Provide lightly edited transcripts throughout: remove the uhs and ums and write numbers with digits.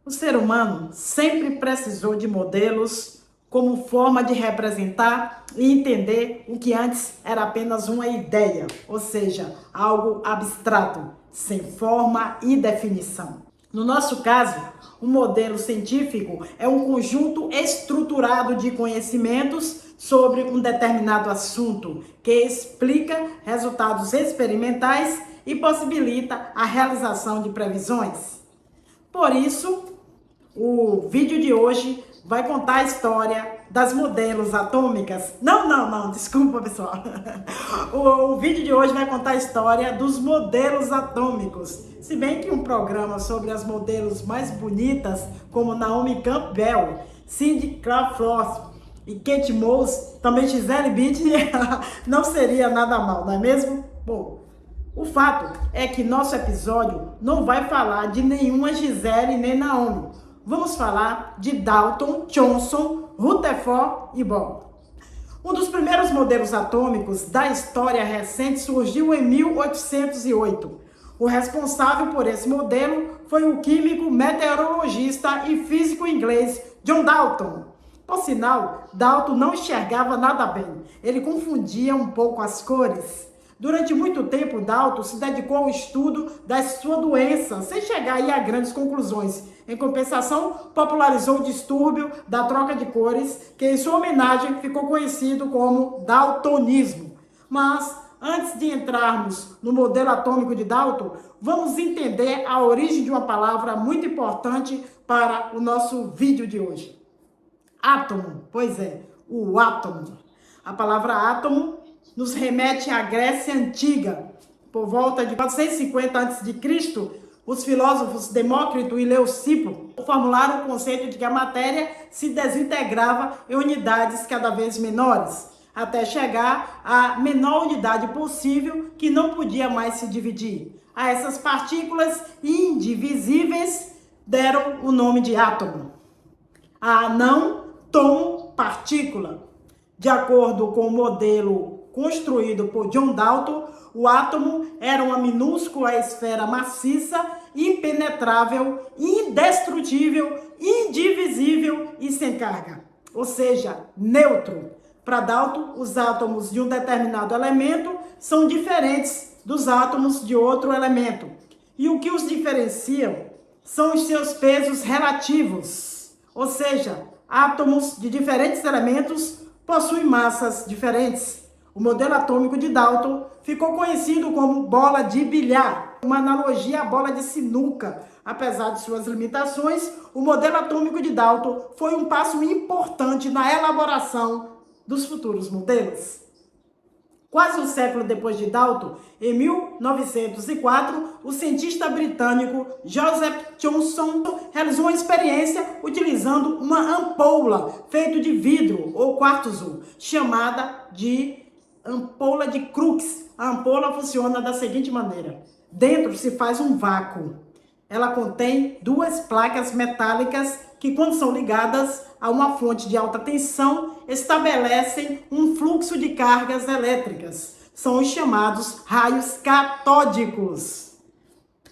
O ser humano sempre precisou de modelos como forma de representar e entender o que antes era apenas uma ideia, ou seja, algo abstrato, sem forma e definição. No nosso caso, um modelo científico é um conjunto estruturado de conhecimentos sobre um determinado assunto que explica resultados experimentais e possibilita a realização de previsões. Por isso, o vídeo de hoje vai contar a história das modelos atômicas. Não, desculpa, pessoal. O vídeo de hoje vai contar a história dos modelos atômicos. Se bem que um programa sobre as modelos mais bonitas, como Naomi Campbell, Cindy Crawford e Kate Moss, também Gisele Bündchen, não seria nada mal, não é mesmo? Bom, o fato é que nosso episódio não vai falar de nenhuma Gisele nem Naomi. Vamos falar de Dalton, Johnson, Rutherford e Bohr. Um dos primeiros modelos atômicos da história recente surgiu em 1808. O responsável por esse modelo foi o químico, meteorologista e físico inglês John Dalton. Por sinal, Dalton não enxergava nada bem. Ele confundia um pouco as cores. Durante muito tempo, Dalton se dedicou ao estudo da sua doença, sem chegar aí a grandes conclusões. Em compensação, popularizou o distúrbio da troca de cores, que em sua homenagem ficou conhecido como daltonismo. Mas, antes de entrarmos no modelo atômico de Dalton, vamos entender a origem de uma palavra muito importante para o nosso vídeo de hoje. Átomo, pois é, o átomo. A palavra átomo nos remete à Grécia Antiga. Por volta de 450 a.C., os filósofos Demócrito e Leucipo formularam o conceito de que a matéria se desintegrava em unidades cada vez menores, até chegar à menor unidade possível que não podia mais se dividir. A essas partículas indivisíveis deram o nome de átomo. A não tomo partícula. De acordo com o modelo construído por John Dalton, o átomo era uma minúscula esfera maciça, impenetrável, indestrutível, indivisível e sem carga, ou seja, neutro. Para Dalton, os átomos de um determinado elemento são diferentes dos átomos de outro elemento. E o que os diferenciam são os seus pesos relativos, ou seja, átomos de diferentes elementos possuem massas diferentes. O modelo atômico de Dalton ficou conhecido como bola de bilhar, uma analogia à bola de sinuca. Apesar de suas limitações, o modelo atômico de Dalton foi um passo importante na elaboração dos futuros modelos. Quase um século depois de Dalton, em 1904, o cientista britânico Joseph Thomson realizou uma experiência utilizando uma ampola feita de vidro ou quartzo, chamada de ampola de Crookes. A ampola funciona da seguinte maneira: dentro se faz um vácuo. Ela contém duas placas metálicas que, quando são ligadas a uma fonte de alta tensão, estabelecem um fluxo de cargas elétricas. São os chamados raios catódicos.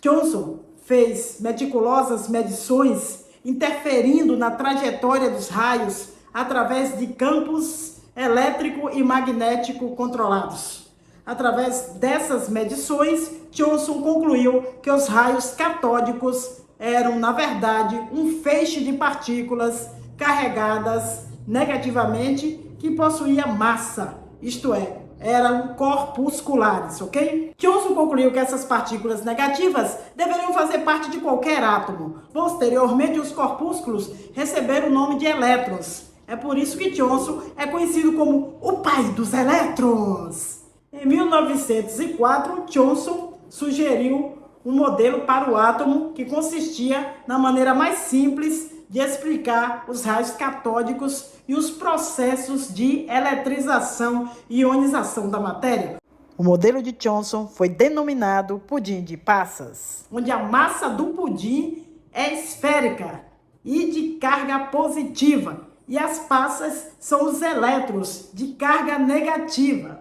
Johnson fez meticulosas medições interferindo na trajetória dos raios através de campos elétrico e magnético controlados. Através dessas medições, Johnson concluiu que os raios catódicos eram, na verdade, um feixe de partículas carregadas negativamente que possuía massa, isto é, eram corpusculares, ok? Johnson concluiu que essas partículas negativas deveriam fazer parte de qualquer átomo. Posteriormente, os corpúsculos receberam o nome de elétrons. É por isso que Johnson é conhecido como o pai dos elétrons. Em 1904, Johnson sugeriu um modelo para o átomo que consistia na maneira mais simples de explicar os raios catódicos e os processos de eletrização e ionização da matéria. O modelo de Johnson foi denominado pudim de passas, onde a massa do pudim é esférica e de carga positiva, e as passas são os elétrons de carga negativa.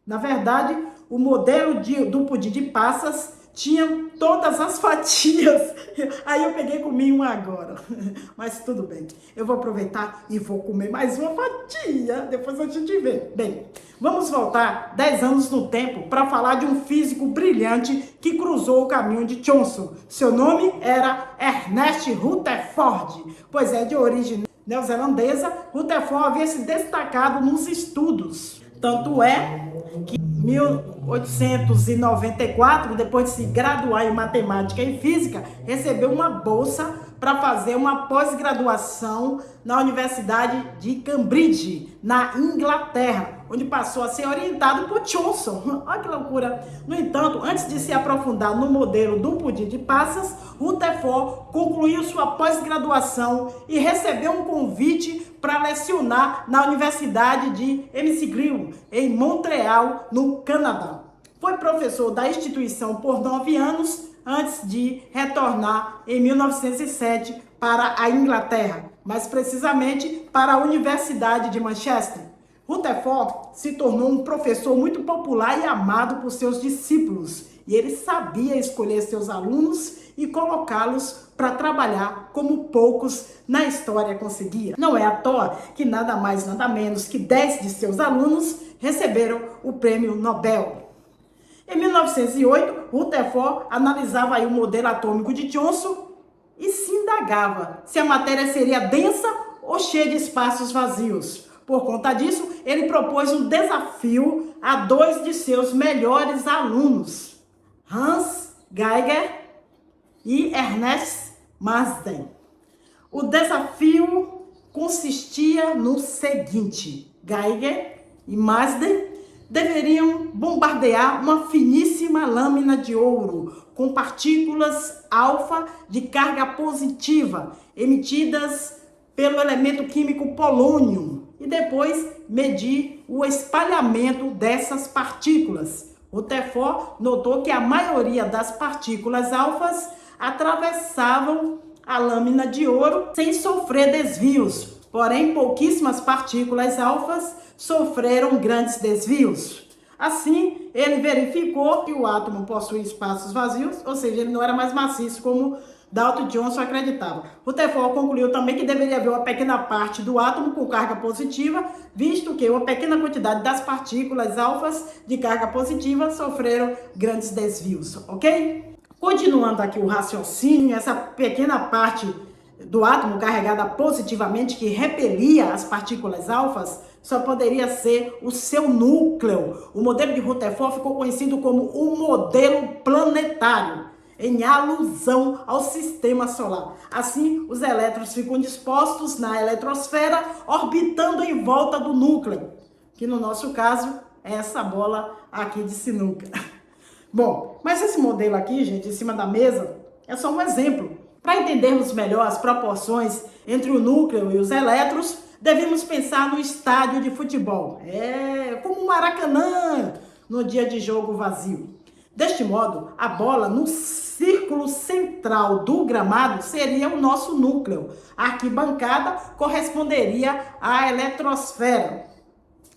Na verdade, o modelo do pudim de passas tinham todas as fatias. Aí eu peguei e comi uma agora. Mas tudo bem. Eu vou aproveitar e vou comer mais uma fatia. Depois a gente vê. Bem, vamos voltar 10 anos no tempo para falar de um físico brilhante que cruzou o caminho de Thomson. Seu nome era Ernest Rutherford. Pois é, de origem neozelandesa, Rutherford havia se destacado nos estudos. Tanto é que em 1894, depois de se graduar em matemática e física, recebeu uma bolsa para fazer uma pós-graduação na Universidade de Cambridge, na Inglaterra, onde passou a ser orientado por Thomson. Olha que loucura! No entanto, antes de se aprofundar no modelo do pudim de passas, Rutherford concluiu sua pós-graduação e recebeu um convite para lecionar na Universidade de McGill, em Montreal, no Canadá. Foi professor da instituição por 9 anos, antes de retornar em 1907 para a Inglaterra, mais precisamente para a Universidade de Manchester. Rutherford se tornou um professor muito popular e amado por seus discípulos, e ele sabia escolher seus alunos e colocá-los para trabalhar como poucos na história conseguia. Não é à toa que nada mais, nada menos que 10 de seus alunos receberam o Prêmio Nobel. Em 1908, Rutherford analisava aí o modelo atômico de Thomson e se indagava se a matéria seria densa ou cheia de espaços vazios. Por conta disso, ele propôs um desafio a 2 de seus melhores alunos, Hans Geiger e Ernest Marsden. O desafio consistia no seguinte: Geiger e Marsden deveriam bombardear uma finíssima lâmina de ouro com partículas alfa de carga positiva emitidas pelo elemento químico polônio e depois medir o espalhamento dessas partículas. Rutherford notou que a maioria das partículas alfas atravessavam a lâmina de ouro sem sofrer desvios, porém pouquíssimas partículas alfas sofreram grandes desvios. Assim, ele verificou que o átomo possui espaços vazios, ou seja, ele não era mais maciço como Dalton Johnson acreditava. Rutherford concluiu também que deveria haver uma pequena parte do átomo com carga positiva, visto que uma pequena quantidade das partículas alfas de carga positiva sofreram grandes desvios, ok? Continuando aqui o raciocínio, essa pequena parte do átomo carregada positivamente que repelia as partículas alfas só poderia ser o seu núcleo. O modelo de Rutherford ficou conhecido como o modelo planetário, em alusão ao sistema solar. Assim, os elétrons ficam dispostos na eletrosfera, orbitando em volta do núcleo, que no nosso caso é essa bola aqui de sinuca. Bom, mas esse modelo aqui, gente, em cima da mesa, é só um exemplo. Para entendermos melhor as proporções entre o núcleo e os elétrons, devemos pensar no estádio de futebol. Como o Maracanã, no dia de jogo vazio. Deste modo, a bola no círculo central do gramado seria o nosso núcleo. A arquibancada corresponderia à eletrosfera.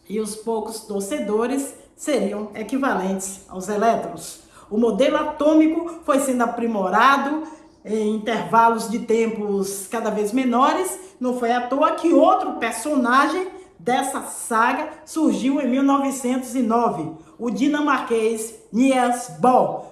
E os poucos torcedores seriam equivalentes aos elétrons. O modelo atômico foi sendo aprimorado em intervalos de tempos cada vez menores. Não foi à toa que outro personagem dessa saga surgiu em 1909, o dinamarquês Niels Bohr.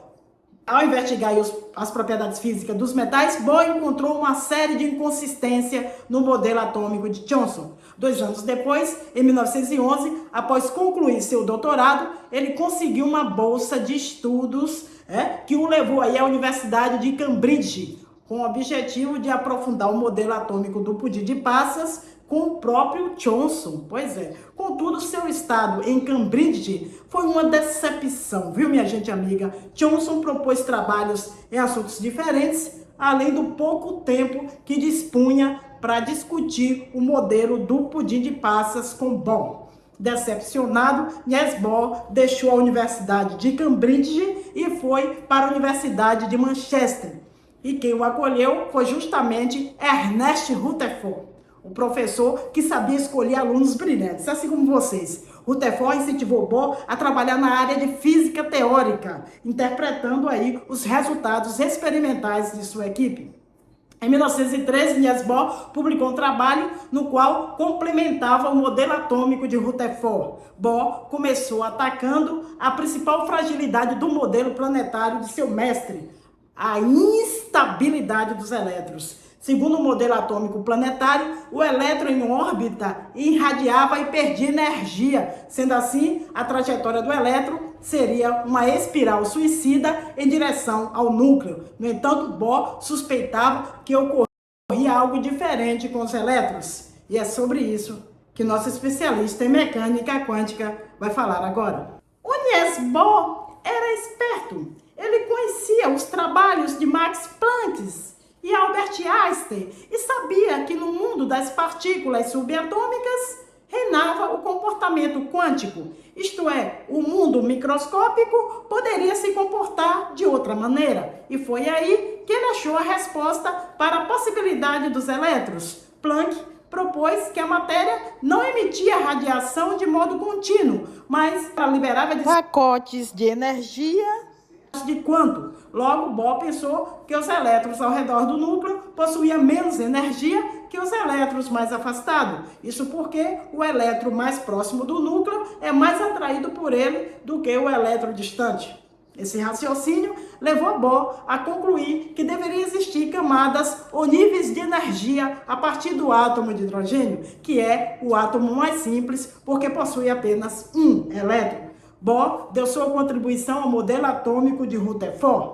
Ao investigar as propriedades físicas dos metais, Bohr encontrou uma série de inconsistências no modelo atômico de Thomson. 2 anos depois, em 1911, após concluir seu doutorado, ele conseguiu uma bolsa de estudos que o levou aí à Universidade de Cambridge, com o objetivo de aprofundar o modelo atômico do pudim de passas com o próprio Thomson. Pois é. Contudo, seu estado em Cambridge foi uma decepção, viu, minha gente amiga? Thomson propôs trabalhos em assuntos diferentes, além do pouco tempo que dispunha para discutir o modelo do pudim de passas com Bohr. Decepcionado, Niels Bohr deixou a Universidade de Cambridge e foi para a Universidade de Manchester. E quem o acolheu foi justamente Ernest Rutherford, o professor que sabia escolher alunos brilhantes, assim como vocês. Rutherford incentivou Bohr a trabalhar na área de física teórica, interpretando aí os resultados experimentais de sua equipe. Em 1913, Niels Bohr publicou um trabalho no qual complementava o modelo atômico de Rutherford. Bohr começou atacando a principal fragilidade do modelo planetário de seu mestre, a instabilidade dos elétrons. Segundo o modelo atômico planetário, o elétron em órbita irradiava e perdia energia. Sendo assim, a trajetória do elétron seria uma espiral suicida em direção ao núcleo. No entanto, Bohr suspeitava que ocorria algo diferente com os elétrons. E é sobre isso que nosso especialista em mecânica quântica vai falar agora. O Niels Bohr era esperto. Ele conhecia os trabalhos de Max Planck e Albert Einstein e sabia que no mundo das partículas subatômicas reinava o comportamento quântico, isto é, o mundo microscópico poderia se comportar de outra maneira. E foi aí que ele achou a resposta para a possibilidade dos elétrons. Planck propôs que a matéria não emitia radiação de modo contínuo, mas liberava pacotes de energia de quanto. Logo, Bohr pensou que os elétrons ao redor do núcleo possuíam menos energia que os elétrons mais afastados. Isso porque o elétron mais próximo do núcleo é mais atraído por ele do que o elétron distante. Esse raciocínio levou Bohr a concluir que deveria existir camadas ou níveis de energia a partir do átomo de hidrogênio, que é o átomo mais simples porque possui apenas um elétron. Bohr deu sua contribuição ao modelo atômico de Rutherford.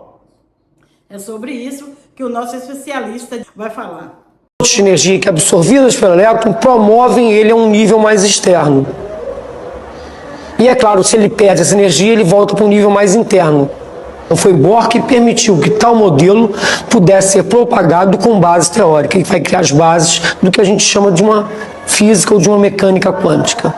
É sobre isso que o nosso especialista vai falar. As energias que absorvidas pelo elétron promovem ele a um nível mais externo. E é claro, se ele perde essa energia, ele volta para um nível mais interno. Então foi Bohr que permitiu que tal modelo pudesse ser propagado com base teórica e vai criar as bases do que a gente chama de uma física ou de uma mecânica quântica.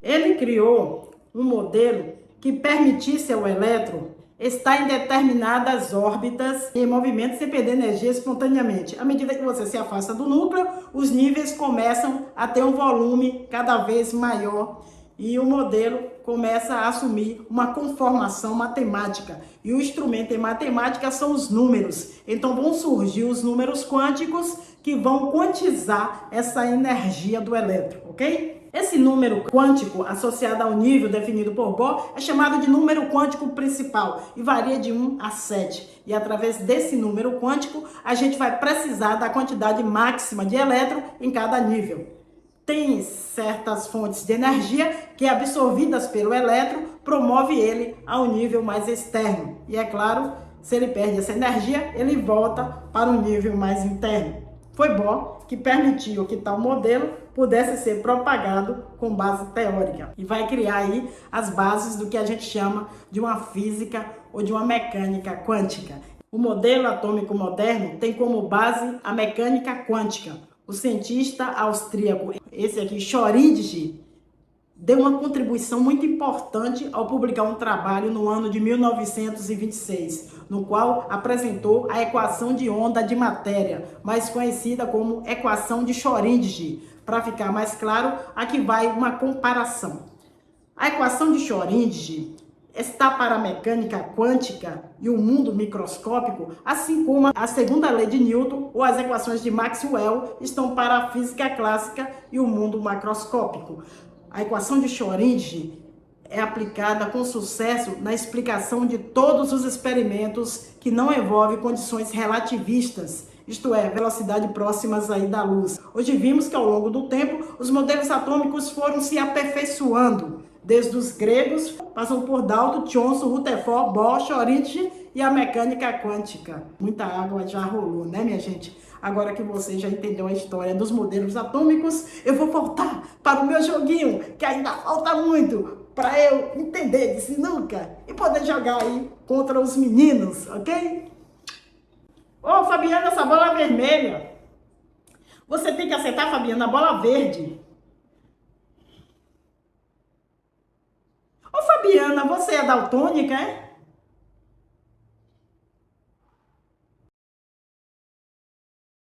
Ele criou um modelo que permitisse ao elétron estar em determinadas órbitas em movimento sem perder energia espontaneamente. À medida que você se afasta do núcleo, os níveis começam a ter um volume cada vez maior e o modelo começa a assumir uma conformação matemática. E o instrumento em matemática são os números. Então vão surgir os números quânticos que vão quantizar essa energia do elétron, ok? Esse número quântico associado ao nível definido por Bohr é chamado de número quântico principal e varia de 1 a 7. E através desse número quântico, a gente vai precisar da quantidade máxima de elétron em cada nível. Tem certas fontes de energia que, absorvidas pelo elétron, promove ele ao nível mais externo. E é claro, se ele perde essa energia, ele volta para um nível mais interno. Foi Bohr que permitiu que tal modelo pudesse ser propagado com base teórica. E vai criar aí as bases do que a gente chama de uma física ou de uma mecânica quântica. O modelo atômico moderno tem como base a mecânica quântica. O cientista austríaco, esse aqui, Schrödinger, deu uma contribuição muito importante ao publicar um trabalho no ano de 1926, no qual apresentou a equação de onda de matéria, mais conhecida como equação de Schrödinger. Para ficar mais claro, aqui vai uma comparação. A equação de Schrödinger está para a mecânica quântica e o mundo microscópico, assim como a segunda lei de Newton ou as equações de Maxwell estão para a física clássica e o mundo macroscópico. A equação de Schrödinger é aplicada com sucesso na explicação de todos os experimentos que não envolvem condições relativistas, isto é, velocidade próximas aí da luz. Hoje vimos que ao longo do tempo os modelos atômicos foram se aperfeiçoando, desde os gregos, passam por Dalton, Thomson, Rutherford, Bohr, Schrödinger e a mecânica quântica. Muita água já rolou, né, minha gente? Agora que você já entendeu a história dos modelos atômicos, eu vou voltar para o meu joguinho, que ainda falta muito para eu entender de sinuca e poder jogar aí contra os meninos, ok? Ô, Fabiana, essa bola vermelha. Você tem que acertar, Fabiana, a bola verde. Ô, Fabiana, você é daltônica, é?